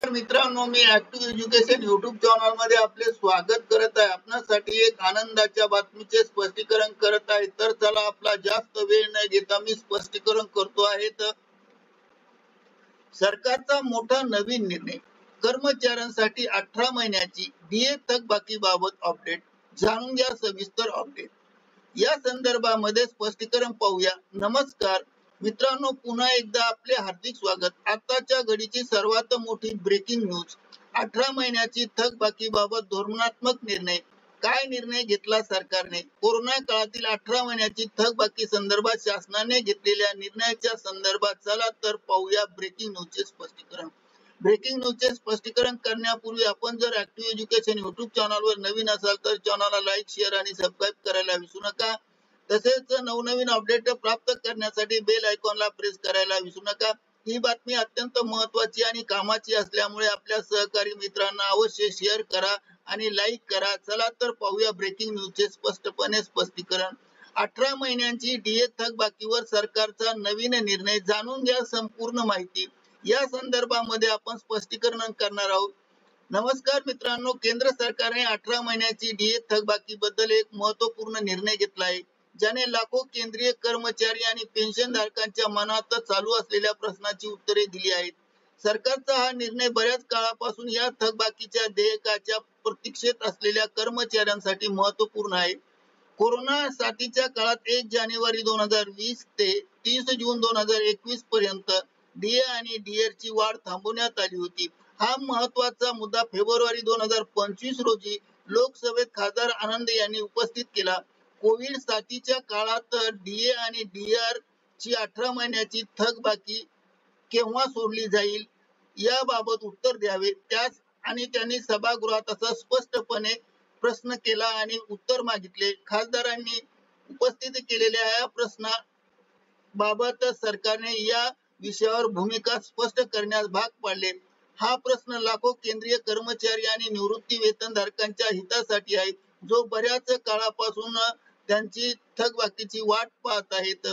तर मित्रांनो, मी active education YouTube channel मध्ये आपले स्वागत करत आहे. आपणासाठी एक आनंदाच्या बातमीचे स्पष्टीकरण करत आहे. तर चला, आपला जास्त वेळ न घेता मी स्पष्टीकरण करतो आहे. तर सरकारचा मोठा नवीन निर्णय, कर्मचाऱ्यांसाठी 18 महिन्याची डीए थकबाकी बाबत अपडेट. जाणून घ्या सविस्तर अपडेट. या संदर्भामध्ये स्पष्टीकरण पाहूया. नमस्कार मित्रांनो, पुन्हा एकदा आपले हार्दिक स्वागत. आताच्या घडीची सर्वात मोठी ब्रेकिंग न्यूज. 18 महिन्याची थकबाकी बाबत धोरणात्मक निर्णय. काय निर्णय घेतला सरकारने? कोरोना काळातील 18 महिन्याची थकबाकी संदर्भात शासनाने घेतलेल्या निर्णयाच्या संदर्भात चला तर पाहूया ब्रेकिंग न्यूजचे स्पष्टीकरण. ब्रेकिंग न्यूजचे स्पष्टीकरण करण्यापूर्वी आपण जर ऍक्टिव्ह एज्युकेशन युट्यूब चॅनलवर नवीन असाल तर चॅनलला लाईक, शेअर आणि सबस्क्राईब करायला विसरू नका. तसेच नवनवीन अपडेट प्राप्त करण्यासाठी बेल आयकॉनला प्रेस करायला विसरू नका. ही बातमी अत्यंत महत्त्वाची आणि कामाची असल्यामुळे आपल्या सहकारी मित्रांना अवश्य शेअर करा आणि लाईक करा. चला तर पाहूया ब्रेकिंग न्यूजचे स्पष्टपणे स्पष्टीकरण. 18 महिन्यांची डीए थकबाकीवर सरकारचा नवीन निर्णय. जाणून घ्या संपूर्ण माहिती. या संदर्भामध्ये आपण स्पष्टीकरण करणार आहोत. नमस्कार मित्रांनो, केंद्र सरकारने 18 महिन्याची डीए थकबाकी बद्दल एक महत्त्वपूर्ण निर्णय घेतला आहे, ज्याने लाखो केंद्रीय कर्मचारी आणि पेन्शनधारकांच्या मनात चालू असलेल्या प्रश्नाची उत्तरे दिली आहेत. सरकारचा हा निर्णय बऱ्याच काळापासून या थकबाकीच्या देयकाच्या प्रतीक्षेत असलेल्या कर्मचाऱ्यांसाठी महत्त्वपूर्ण आहे. कोरोना साथीच्या काळात 1 जानेवारी 2020 ते 30 जून 2021 पर्यंत डीए आणि डीआरची वाढ थांबवण्यात आली होती. हा महत्त्वाचा मुद्दा फेब्रुवारी 2025 रोजी लोकसभेत खासदार आनंद यांनी उपस्थित केला. कोविड साथीच्या काळात डीए आणि डीआर ची 18 महिन्याची थकबाकी केव्हा सोडली जाईल याबाबत उत्तर द्यावे. त्यांनी सभागृहात असा स्पष्टपणे प्रश्न केला आणि उत्तर मागितले. खासदारांनी उपस्थित केलेल्या या प्रश्नाबाबत सरकारने या विषयावर भूमिका स्पष्ट करण्यास भाग पाडले. हा प्रश्न लाखो केंद्रीय कर्मचारी आणि निवृत्ती वेतनधारकांच्या हितासाठी आहे, जो बऱ्याच काळापासून त्यांची थकबाकीची वाट पाहत आहेत.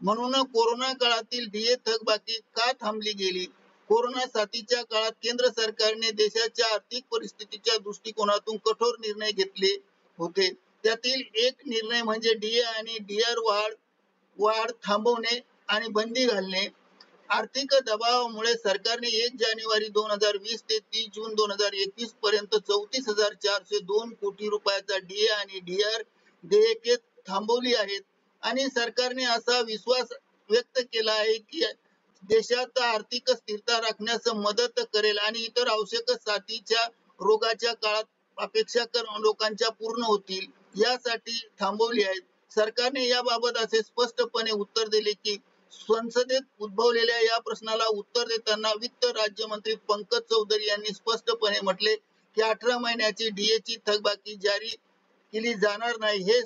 म्हणून कोरोना काळातील डीए थकबाकी का थांबली गेली? कोरोना साथीच्या काळात केंद्र सरकारने देशाच्या आर्थिक परिस्थितीच्या दृष्टिकोनातून कठोर निर्णय घेतले होते. त्यातील एक निर्णय म्हणजे डीए आणि डीआर वाढ थांबवणे आणि बंदी घालणे. आर्थिक दबावामुळे सरकारने 1 जानेवारी 2020 ते 30 जून 2021 पर्यंत 34,402 कोटी रुपयाचा डीए आणि डीआर देयके थांबवली आहेत आणि सरकारने असा विश्वास व्यक्त केला आहे की देशात आर्थिक स्थिरता राखण्यास मदत करेल आणि इतर आवश्यक साथीच्या रोगाच्या काळात अपेक्षा लोकांच्या पूर्ण होतील यासाठी थांबवली आहेत. सरकारने याबाबत असे स्पष्टपणे उत्तर दिले की संसदेत उद्भवलेल्या या प्रश्नाला उत्तर देताना वित्त राज्यमंत्री पंकज चौधरी यांनी स्पष्टपणे म्हटले की 18 महिन्याची डीएची थकबाकी जारी केली जाणार नाही. हे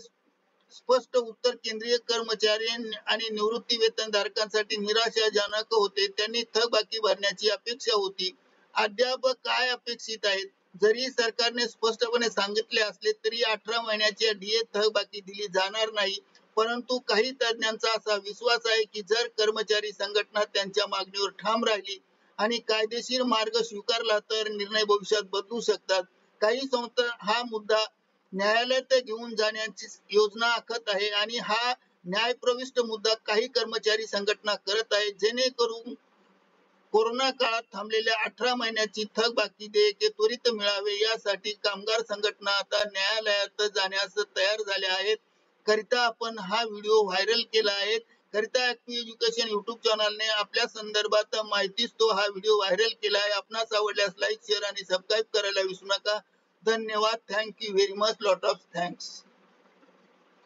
स्पष्ट उत्तर केंद्रीय कर्मचारी आणि निवृत्ती वेतनधारकांसाठी निराशाजनक होते. त्यांनी थकबाकी भरण्याची अपेक्षा होती. अद्याप काय अपेक्षित आहे? जरी सरकारने स्पष्टपणे सांगितले असले तरी 18 महिन्याची डीए थकबाकी दिली जाणार नाही. परंतु काही तज्ञांचा असा विश्वास आहे की जर कर्मचारी संघटना त्यांच्या मागणीवर ठाम राहिली आणि कायदेशीर मार्ग स्वीकारला तर निर्णय भविष्यात बदलू शकतात. काही संस्था हा मुद्दा न्यायालयात घेऊन जाण्याची योजना आखत आहे आणि हा न्यायप्रविष्ट मुद्दा काही कर्मचारी संघटना करत आहे, जेणेकरून कोरोना काळात थांबलेल्या 18 महिन्याची थकबाकी देयके त्वरित मिळावे यासाठी कामगार संघटना आता न्यायालयात जाण्यास तयार झाल्या आहेत. करिता आपण हा व्हिडिओ व्हायरल केला आहे. करिता ऍक्टिव्ह एज्युकेशन युट्यूब चॅनलने आपल्या संदर्भात माहितीच तो हा व्हिडिओ व्हायरल केला आहे. आपणास आवडल्यास लाईक, शेअर आणि सबस्क्राईब करायला विसरू नका. धन्यवाद. Thank you very much. Lot of thanks.